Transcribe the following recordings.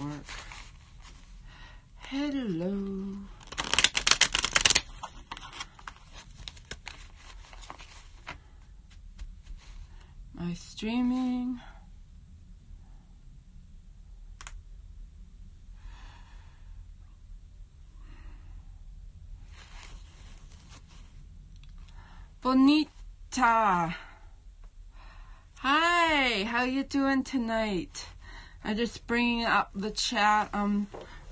not work. Hello. My streaming. Bonita. Hi, how you doing tonight? I'm just bringing up the chat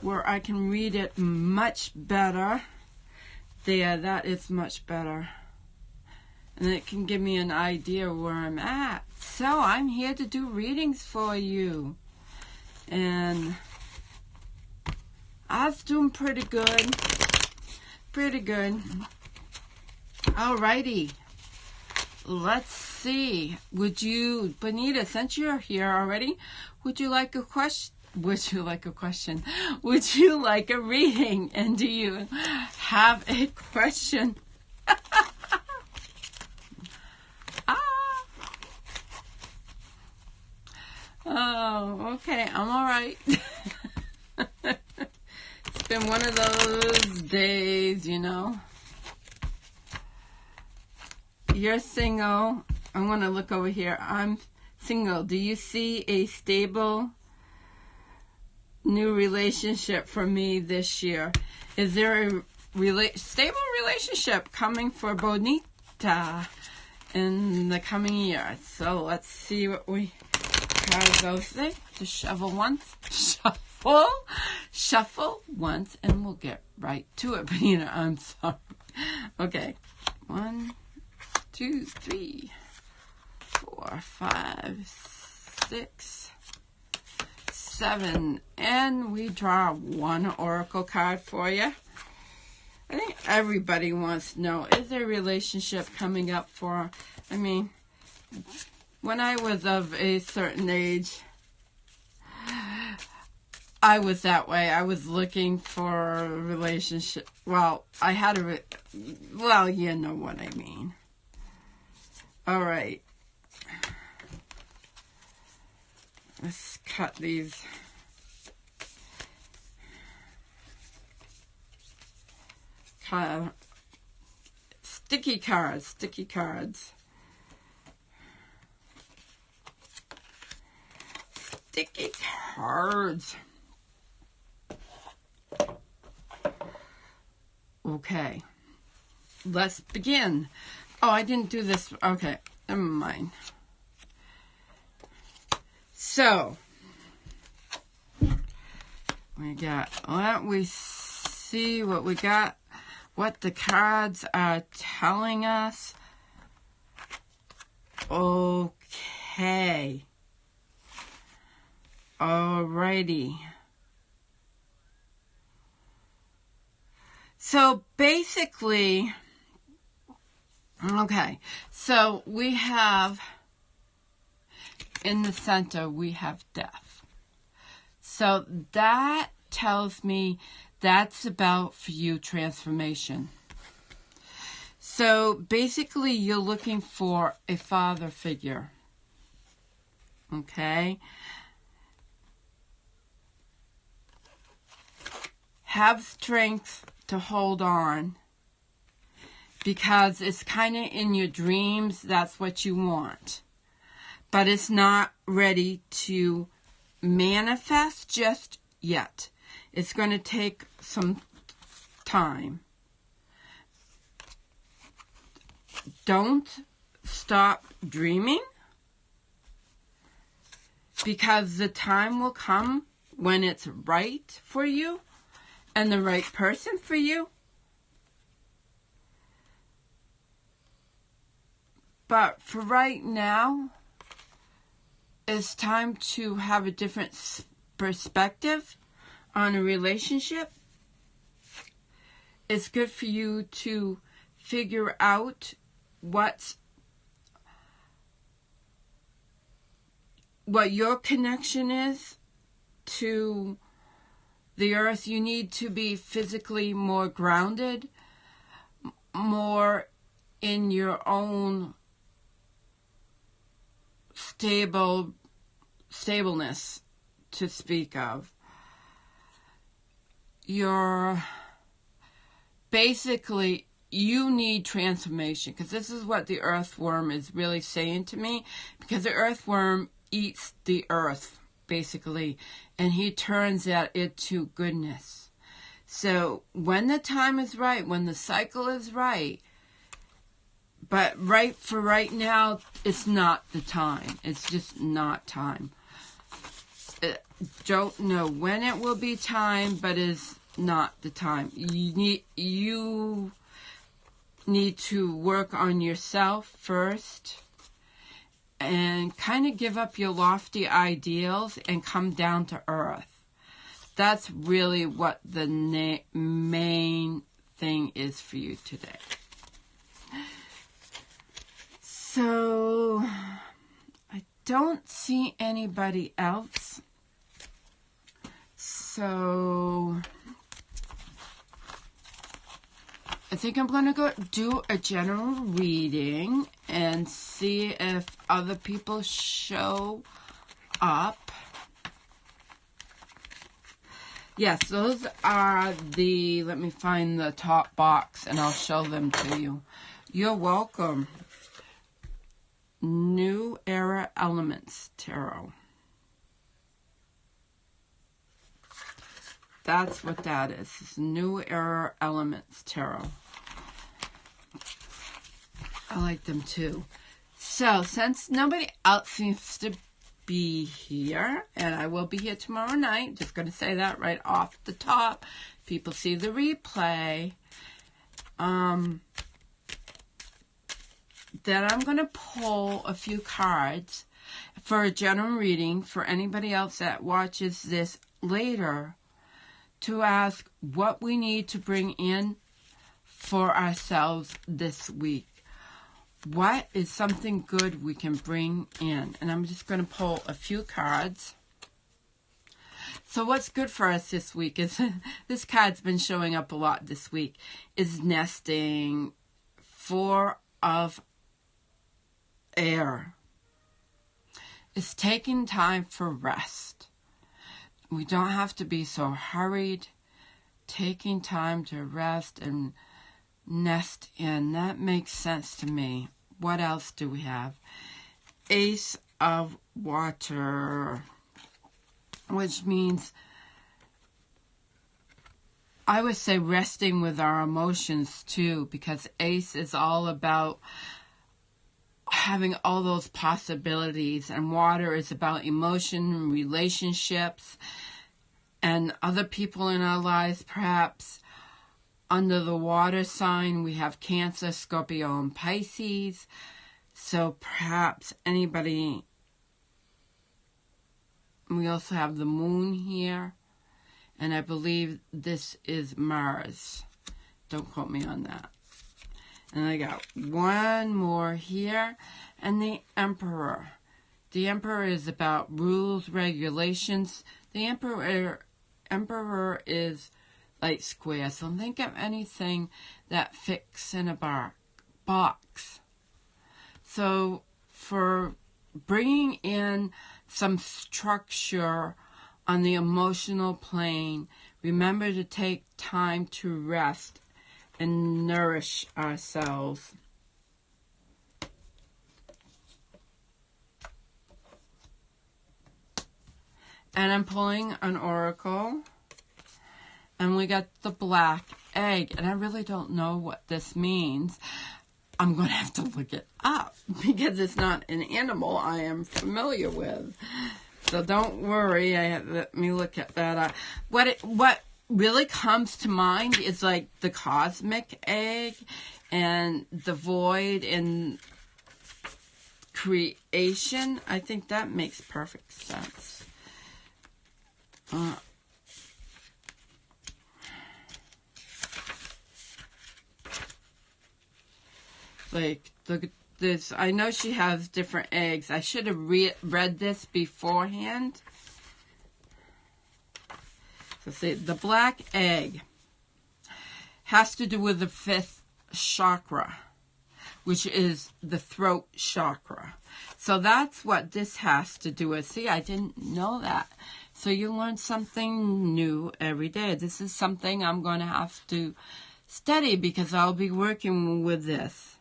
where I can read it much better. There, that is much better. And it can give me an idea where I'm at. So I'm here to do readings for you. And I was doing pretty good. Pretty good. Alrighty. Let's see. Would you, Bonita, since you're here already, would you like a question? Would you like a question? Would you like a reading? And do you have a question? Oh, okay. I'm all right. It's been one of those days, you know. You're single. I'm going to look over here. I'm single. Do you see a stable new relationship for me this year? Is there a stable relationship coming for Bonita in the coming year? So let's see what we have those things. Just shuffle once. Shuffle once, and we'll get right to it. Bonita, I'm sorry. Okay. 1, 2, 3, 4, 5, 6, 7, and we draw one oracle card for you. I think everybody wants to know, is there a relationship coming up for, I mean, when I was of a certain age, I was that way. I was looking for a relationship. Well, I had well, you know what I mean. All right. Let's cut these. Sticky cards. Sticky cards. Sticky cards. Okay. Let's begin. Oh, I didn't do this. Okay, never mind. So, let me see what we got, what the cards are telling us. Okay. Alrighty. So basically, okay, so we have, in the center, we have death. So that tells me that's about, for you, transformation. So basically, you're looking for a father figure. Okay? Have strength to hold on, because it's kind of in your dreams, that's what you want. But it's not ready to manifest just yet. It's going to take some time. Don't stop dreaming, because the time will come when it's right for you and the right person for you. But for right now, it's time to have a different perspective on a relationship. It's good for you to figure out what your connection is to the earth. You need to be physically more grounded, more in your own stableness to speak of. you're basically, you need transformation, because this is what the earthworm is really saying to me, because the earthworm eats the earth, basically, and he turns it to goodness. So when the time is right, when the cycle is right, but right now, it's not the time. It's just not time. Don't know when it will be time, but it's not the time. You need to work on yourself first and kind of give up your lofty ideals and come down to earth. That's really what the main thing is for you today. So, I don't see anybody else. So, I think I'm going to go do a general reading and see if other people show up. Yes, those are let me find the top box and I'll show them to you. You're welcome. New Era Elements Tarot. That's what that is. It's New Era Elements Tarot. I like them too. So, since nobody else seems to be here, and I will be here tomorrow night, just going to say that right off the top. People see the replay. Then I'm going to pull a few cards for a general reading for anybody else that watches this later to ask what we need to bring in for ourselves this week. What is something good we can bring in? And I'm just going to pull a few cards. So what's good for us this week is, this card's been showing up a lot this week, is nesting, 4 of air. It's taking time for rest. We don't have to be so hurried. Taking time to rest and nest in. That makes sense to me. What else do we have? Ace of Water, which means, I would say, resting with our emotions too, because Ace is all about having all those possibilities, and water is about emotion, relationships, and other people in our lives. Perhaps under the water sign we have Cancer, Scorpio, and Pisces. So perhaps anybody, we also have the moon here, and I believe this is Mars. Don't quote me on that. And I got one more here, and the Emperor. The Emperor is about rules, regulations. The Emperor is light square, so think of anything that fits in a box. So for bringing in some structure on the emotional plane, remember to take time to rest and nourish ourselves. And I'm pulling an oracle, and we got the black egg, and I really don't know what this means. I'm going to have to look it up because it's not an animal I am familiar with. So don't worry. Let me look at that. What really comes to mind is like the cosmic egg and the void and creation. I think that makes perfect sense. Like this, I know she has different eggs. I should have read this beforehand. So see, the black egg has to do with the 5th chakra, which is the throat chakra. So that's what this has to do with. See, I didn't know that. So you learn something new every day. This is something I'm going to have to study because I'll be working with this.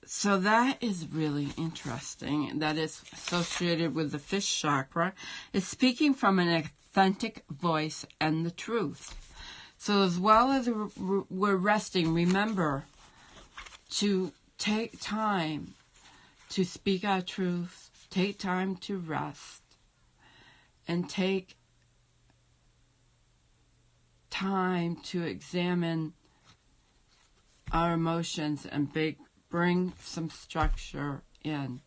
So that is really interesting. That is associated with the fish chakra. It's speaking from an authentic voice and the truth. So as well as we're resting, remember to take time to speak our truth, take time to rest, and take time to examine our emotions and bring some structure in.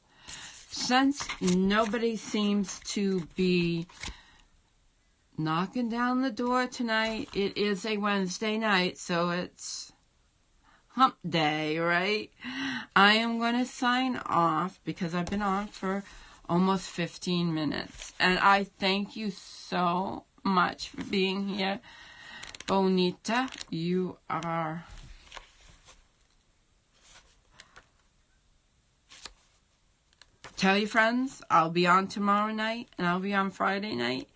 Since nobody seems to be knocking down the door tonight, it is a Wednesday night, so it's hump day, right? I am going to sign off because I've been on for almost 15 minutes. And I thank you so much for being here. Bonita, you are... Tell your friends, I'll be on tomorrow night, and I'll be on Friday night,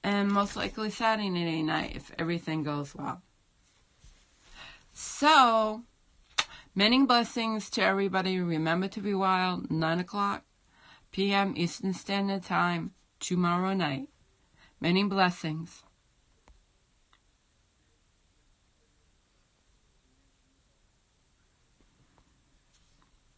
and most likely Saturday night if everything goes well. So, many blessings to everybody. Remember to be wild, 9 o'clock p.m. Eastern Standard Time tomorrow night. Many blessings.